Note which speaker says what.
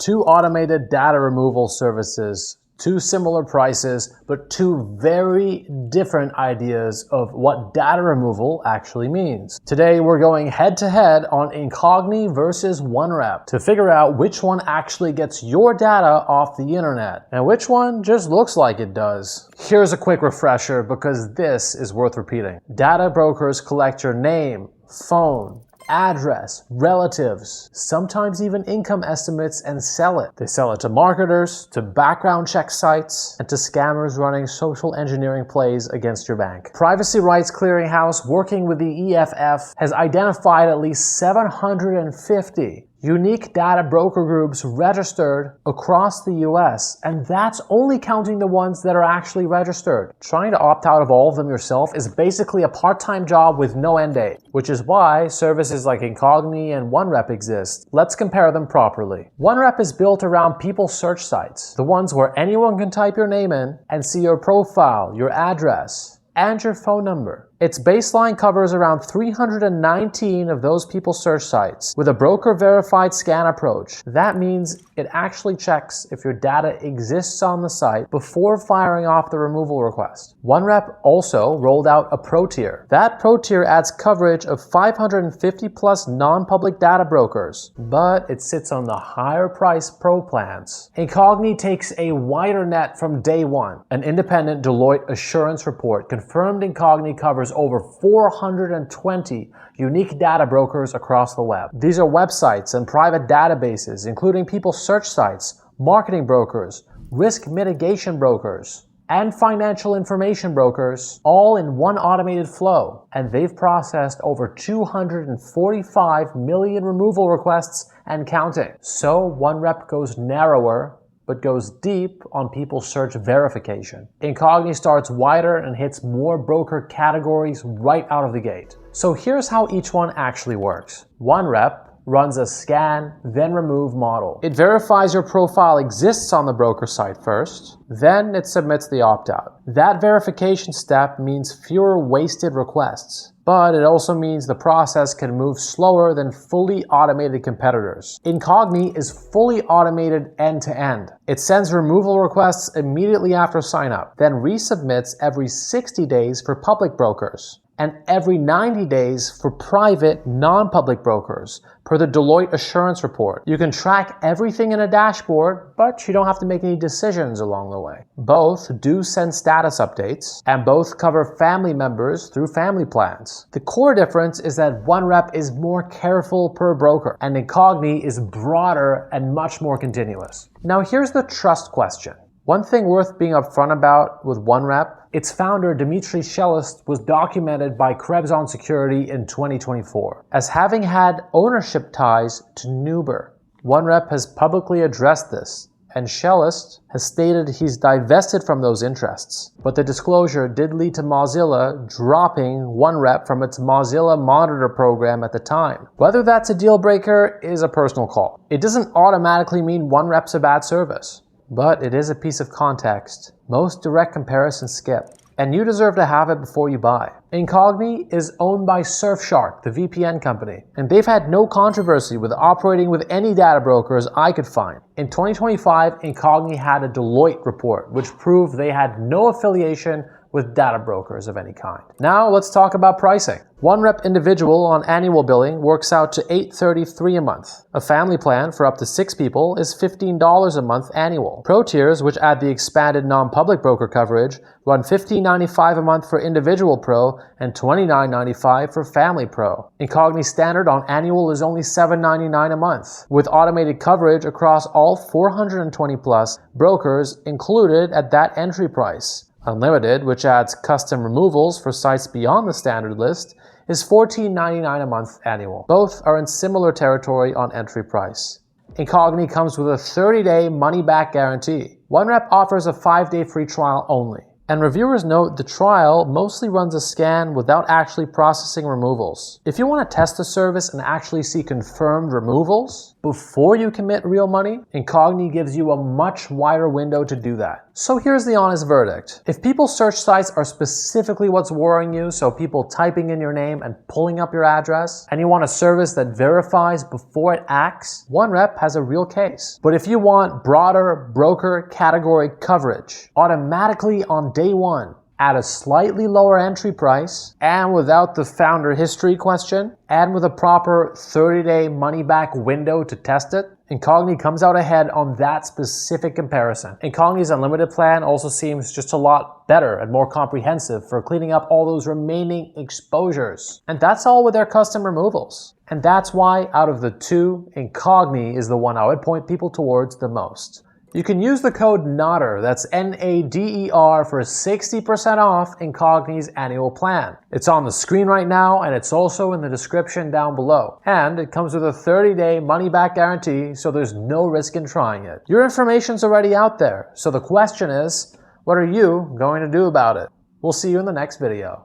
Speaker 1: Two automated data removal services, two similar prices, but two very different ideas of what data removal actually means. Today we're going head to head on Incogni versus OneRep to figure out which one actually gets your data off the internet and which one just looks like it does. Here's a quick refresher because this is worth repeating. Data brokers collect your name, phone, address, relatives, sometimes even income estimates and sell it. They sell it to marketers, to background check sites, and to scammers running social engineering plays against your bank. Privacy Rights Clearinghouse, working with the EFF, has identified at least 750 unique data broker groups registered across the US, and that's only counting the ones that are actually registered. Trying to opt out of all of them yourself is basically a part-time job with no end date, which is why services like Incogni and OneRep exist. Let's compare them properly. OneRep is built around people search sites, the ones where anyone can type your name in and see your profile, your address, and your phone number. Its baseline covers around 319 of those people search sites with a broker-verified scan approach. That means it actually checks if your data exists on the site before firing off the removal request. OneRep also rolled out a Pro tier. That Pro tier adds coverage of 550 plus non-public data brokers, but it sits on the higher price Pro plans. Incogni takes a wider net from day one. An independent Deloitte assurance report confirmed Incogni covers over 420 unique data brokers across the web. These are websites and private databases, including people search sites, marketing brokers, risk mitigation brokers, and financial information brokers, all in one automated flow. And they've processed over 245 million removal requests and counting. So OneRep goes narrower, but goes deep on people search verification. Incogni starts wider and hits more broker categories right out of the gate. So here's how each one actually works. OneRep runs a scan, then remove model. It verifies your profile exists on the broker site first, then it submits the opt-out. That verification step means fewer wasted requests, but it also means the process can move slower than fully automated competitors. Incogni is fully automated end-to-end. It sends removal requests immediately after sign-up, then resubmits every 60 days for public brokers, and every 90 days for private, non-public brokers, per the Deloitte assurance report. You can track everything in a dashboard, but you don't have to make any decisions along the way. Both do send status updates, and both cover family members through family plans. The core difference is that OneRep is more careful per broker, and Incogni is broader and much more continuous. Now here's the trust question. One thing worth being upfront about with OneRep, its founder Dmitry Shelist was documented by Krebs on Security in 2024 as having had ownership ties to Nuber. OneRep has publicly addressed this, and Shelist has stated he's divested from those interests. But the disclosure did lead to Mozilla dropping OneRep from its Mozilla Monitor program at the time. Whether that's a deal breaker is a personal call. It doesn't automatically mean OneRep's a bad service, but it is a piece of context most direct comparisons skip, and you deserve to have it before you buy. Incogni is owned by Surfshark, the VPN company, and they've had no controversy with operating with any data brokers I could find. In 2025, Incogni had a Deloitte report which proved they had no affiliation with data brokers of any kind. Now let's talk about pricing. OneRep individual on annual billing works out to $833 a month. A family plan for up to 6 people is $15 a month annual. Pro tiers, which add the expanded non-public broker coverage, run $15.95 a month for individual pro and $29.95 for family pro. Incogni standard on annual is only $7.99 a month, with automated coverage across all 420 plus brokers included at that entry price. Unlimited, which adds custom removals for sites beyond the standard list, is $14.99 a month annual. Both are in similar territory on entry price. Incogni comes with a 30-day money-back guarantee. OneRep offers a 5-day free trial only. And reviewers note the trial mostly runs a scan without actually processing removals. If you want to test the service and actually see confirmed removals, before you commit real money, Incogni gives you a much wider window to do that. So here's the honest verdict. If people's search sites are specifically what's worrying you, so people typing in your name and pulling up your address, and you want a service that verifies before it acts, OneRep has a real case. But if you want broader broker category coverage, automatically on day one, at a slightly lower entry price, and without the founder history question, and with a proper 30-day money-back window to test it, Incogni comes out ahead on that specific comparison. Incogni's unlimited plan also seems just a lot better and more comprehensive for cleaning up all those remaining exposures. And that's all with their custom removals. And that's why, out of the two, Incogni is the one I would point people towards the most. You can use the code Nader, that's N-A-D-E-R, for 60% off Incogni's annual plan. It's on the screen right now, and it's also in the description down below. And it comes with a 30-day money-back guarantee, so there's no risk in trying it. Your information's already out there, so the question is, what are you going to do about it? We'll see you in the next video.